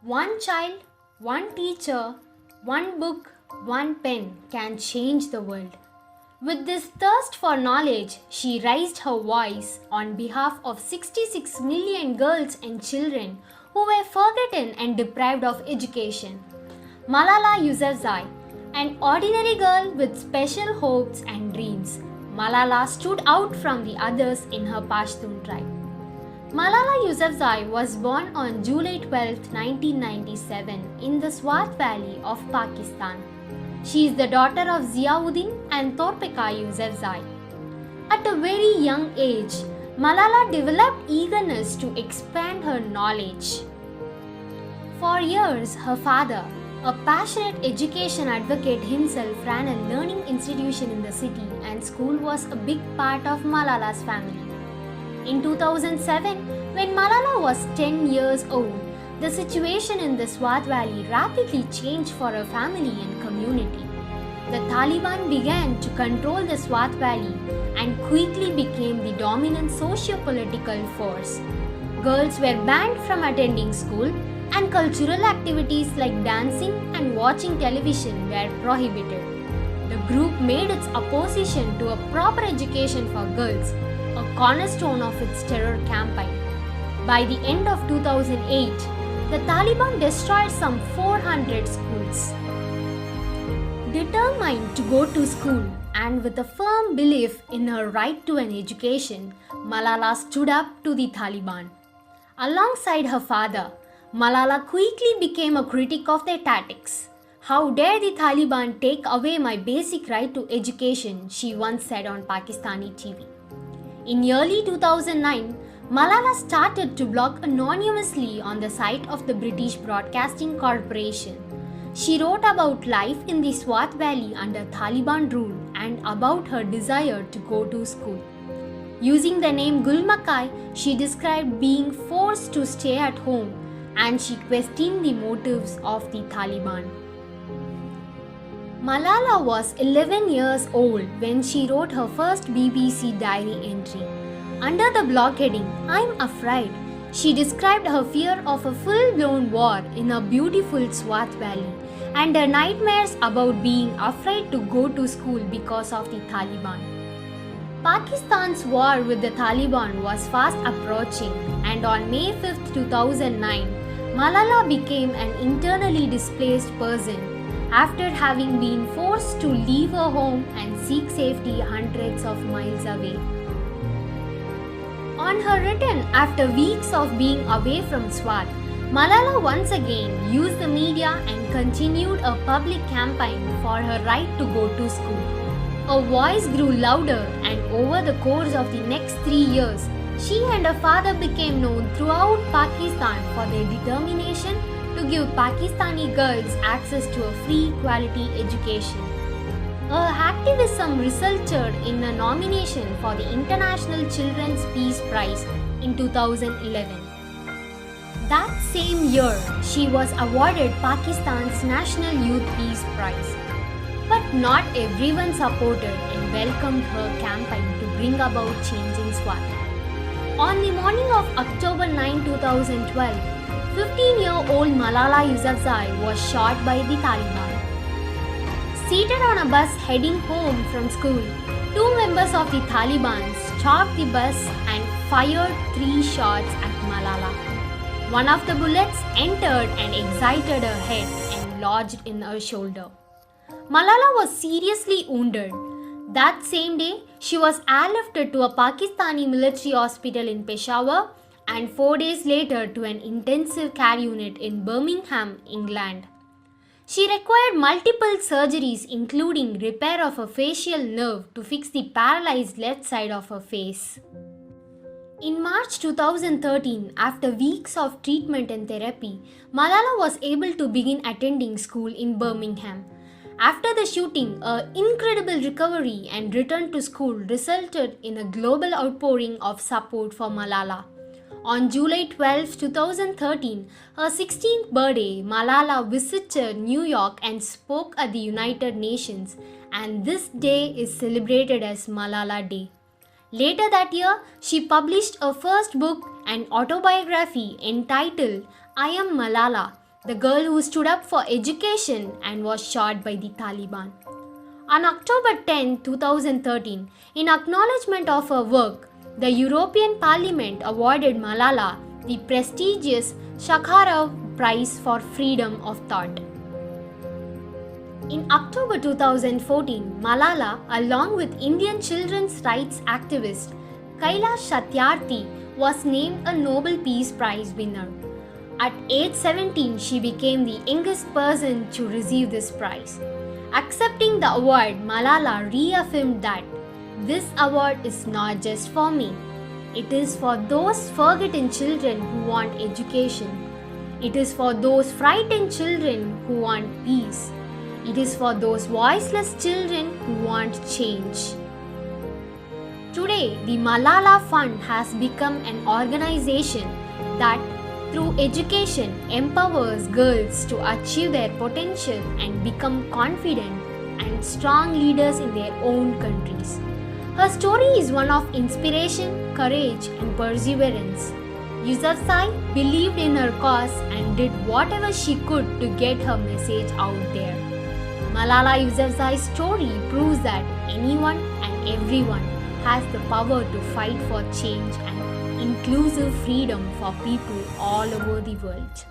One child, one teacher, one book, one pen can change the world. With this thirst for knowledge, she raised her voice on behalf of 66 million girls and children who were forgotten and deprived of education. Malala Yousafzai, an ordinary girl with special hopes and dreams, Malala stood out from the others in her Pashtun tribe. Malala Yousafzai was born on July 12, 1997 in the Swat Valley of Pakistan. She is the daughter of Ziauddin and Torpika Yousafzai. At a very young age, Malala developed eagerness to expand her knowledge. For years, her father, a passionate education advocate himself, ran a learning institution in the city, and school was a big part of Malala's family. In 2007, when Malala was 10 years old, the situation in the Swat Valley rapidly changed for her family and community. The Taliban began to control the Swat Valley and quickly became the dominant socio-political force. Girls were banned from attending school, and cultural activities like dancing and watching television were prohibited. The group made its opposition to a proper education for girls a cornerstone of its terror campaign. By the end of 2008, the Taliban destroyed some 400 schools. Determined to go to school and with a firm belief in her right to an education, Malala stood up to the Taliban. Alongside her father, Malala quickly became a critic of their tactics. "How dare the Taliban take away my basic right to education," she once said on Pakistani TV. In early 2009, Malala started to blog anonymously on the site of the British Broadcasting Corporation. She wrote about life in the Swat Valley under Taliban rule and about her desire to go to school. Using the name Gulmakai, she described being forced to stay at home, and she questioned the motives of the Taliban. Malala was 11 years old when she wrote her first BBC diary entry. Under the blog heading, "I'm Afraid," she described her fear of a full-blown war in a beautiful Swat Valley and her nightmares about being afraid to go to school because of the Taliban. Pakistan's war with the Taliban was fast approaching, and on May 5, 2009, Malala became an internally displaced person after having been forced to leave her home and seek safety hundreds of miles away. On her return after weeks of being away from Swat, Malala once again used the media and continued a public campaign for her right to go to school. Her voice grew louder, and over the course of the next 3 years, she and her father became known throughout Pakistan for their determination to give Pakistani girls access to a free quality education. Her activism resulted in a nomination for the International Children's Peace Prize in 2011. That same year, she was awarded Pakistan's National Youth Peace Prize. But not everyone supported and welcomed her campaign to bring about change in Swat. On the morning of October 9, 2012, 15-year-old Malala Yousafzai was shot by the Taliban. Seated on a bus heading home from school, 2 members of the Taliban stopped the bus and fired 3 shots at Malala. One of the bullets entered and excited her head and lodged in her shoulder. Malala was seriously wounded. That same day, she was airlifted to a Pakistani military hospital in Peshawar and 4 days later to an intensive care unit in Birmingham, England. She required multiple surgeries, including repair of a facial nerve to fix the paralyzed left side of her face. In March 2013, after weeks of treatment and therapy, Malala was able to begin attending school in Birmingham. After the shooting, an incredible recovery and return to school resulted in a global outpouring of support for Malala. On July 12, 2013, her 16th birthday, Malala visited New York and spoke at the United Nations, and this day is celebrated as Malala Day. Later that year, she published her first book, an autobiography entitled I Am Malala, the girl who stood up for education and was shot by the Taliban. On October 10, 2013, in acknowledgement of her work, the European Parliament awarded Malala the prestigious Sakharov Prize for Freedom of Thought. In October 2014, Malala, along with Indian children's rights activist Kailash Satyarthi, was named a Nobel Peace Prize winner. At age 17, she became the youngest person to receive this prize. Accepting the award, Malala reaffirmed that this award is not just for me. It is for those forgotten children who want education. It is for those frightened children who want peace. It is for those voiceless children who want change. Today, the Malala Fund has become an organization that, through education, empowers girls to achieve their potential and become confident and strong leaders in their own countries. Her story is one of inspiration, courage, and perseverance. Yousafzai believed in her cause and did whatever she could to get her message out there. Malala Yousafzai's story proves that anyone and everyone has the power to fight for change and inclusive freedom for people all over the world.